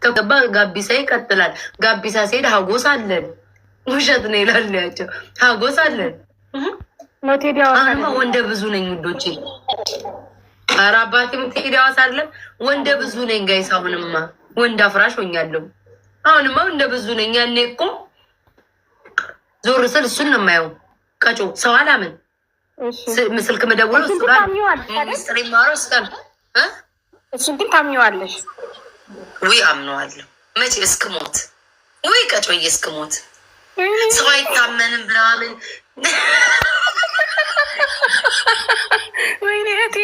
ከገባ ጋቢሳ ይቀጥላል። ጋቢሳ ሲሄድ ሀጎስ አለን። ውሸት ነው ይላል ያቸው። ሀጎስ አለን። አሁንማ ወንደ ብዙ ነኝ ውዶቼ። ኧረ አባቴም ቴዲ ሐዋሳ አይደለም ወንደ ብዙ ነኝ ጋይስ። አሁንማ ወንድ አፍራሽ ሆኛለሁ። አሁንማ ወንደ ብዙ ነኝ። ያኔ እኮ ዞር ስል እሱን ነው የማየው። ቀጮ ሰው አላምን ምስልክ መደወሉ ሚኒስትር ማረው ስል እሱን ግን ታምኘዋለሽ? ውይ አምነዋለሁ። መቼ እስክሞት ውይ ቀጮዬ እስክሞት ሰው አይታመንም ምናምን ወይኔ እህቴ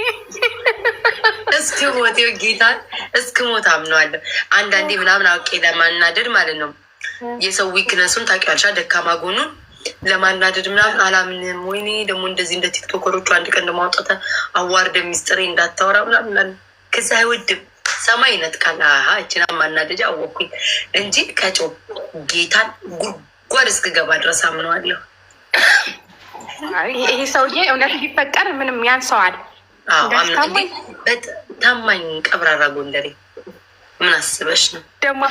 እስክሞት ጌታን እስክሞት አምነዋለሁ። አንዳንዴ ምናምን አውቄ ለማናደድ ማለት ነው የሰው ዊክነሱን ታውቂያለሽ፣ ደካማ ጎኑን ለማናደድ ምናምን አላምንም። ወይኔ ደግሞ እንደዚህ እንደ ቲክቶከሮቹ አንድ ቀን ደግሞ አውጥተ አዋርደ ሚስጥሬ እንዳታወራ ምናምን ከዛ አይወድም ሰማይ ይነጥቃል። እችና ማናደጃ አወኩኝ እንጂ ከጮ ጌታን ጉድጓድ እስክገባ ድረስ አምነዋለሁ። ይሄ ሰውዬ እውነት ቢፈቀር ምንም ያንሰዋል። ታማኝ ቀብራራ ጎንደሬ ምን አስበሽ ነው? ደግሞ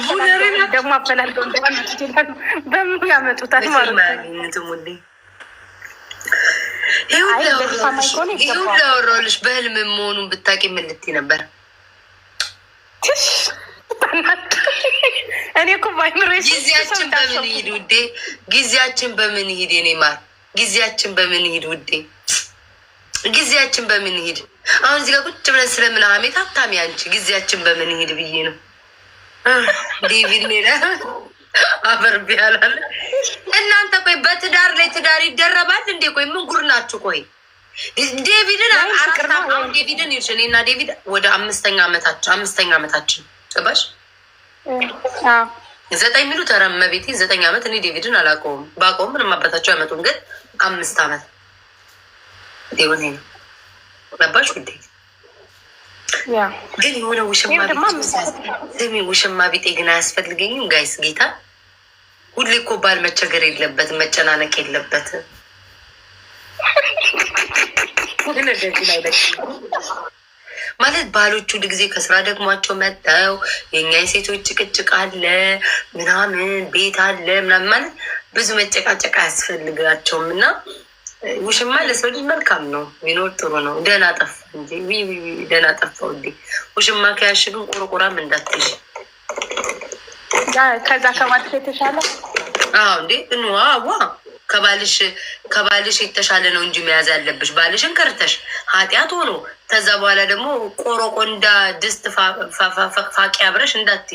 አፈላልገው እንዳያመጡት ይላሉ። በምኑ ያመጡታል ማለት ነው? ይሁ ላወራሁልሽ በህልም መሆኑን ብታውቂ ምን ልትይ ነበር? እኔ እኮ ጊዜያችን በምን ይሄድ ውዴ? ጊዜያችን በምን ይሄድ? የኔ ማር ጊዜያችን በምን ይሄድ ውዴ? ጊዜያችን በምን ይሄድ? አሁን እዚህ ጋር ቁጭ ብለን ስለምን ሀሜት አታሚ አንቺ። ጊዜያችን በምን ይሄድ ብዬ ነው። ዴቪድ ሌላ አፈርቢ ያላለ እናንተ። ቆይ በትዳር ላይ ትዳር ይደረባል እንዴ? ቆይ ምን ጉር ናችሁ? ቆይ ዴቪድን አሁን ዴቪድን ይልሽ እኔና ዴቪድ ወደ አምስተኛ ዓመታችን ገባሽ? 9 ሚሉ ተረመቤቴ 9 ዓመት። እኔ ዴቪድን አላውቀውም። ባውቀውም ምንም አባታቸው አይመጡም። ግን 5 ዓመት ሆነ ነው ገባሽ ውዴ? ግን የሆነ ውሽማ ቢጤ ግን አያስፈልገኝም ጋይስ። ጌታ ሁሌ እኮ ባል መቸገር የለበትም፣ መጨናነቅ የለበትም። ማለት ባሎቹ ጊዜ ከስራ ደግሟቸው መጥተው የእኛ የሴቶች ጭቅጭቅ አለ ምናምን ቤት አለ ምናምን ማለት ብዙ መጨቃጨቅ አያስፈልጋቸውም። እና ውሽማ ለሰው ልጅ መልካም ነው፣ ቢኖር ጥሩ ነው። ደህና ጠፋ እንጂ ደህና ጠፋ ውዴ። ውሽማ ከያሽ ግን ቁርቁራም እንዳትሽ። ከዛ ከባልሽ የተሻለ እንዴ እንዋዋ ከባልሽ የተሻለ ነው እንጂ መያዝ ያለብሽ። ባልሽን ከርተሽ ኃጢአት ሆኖ ከዛ በኋላ ደግሞ ቆሮቆንዳ ድስት ፋቂ አብረሽ እንዳትይ።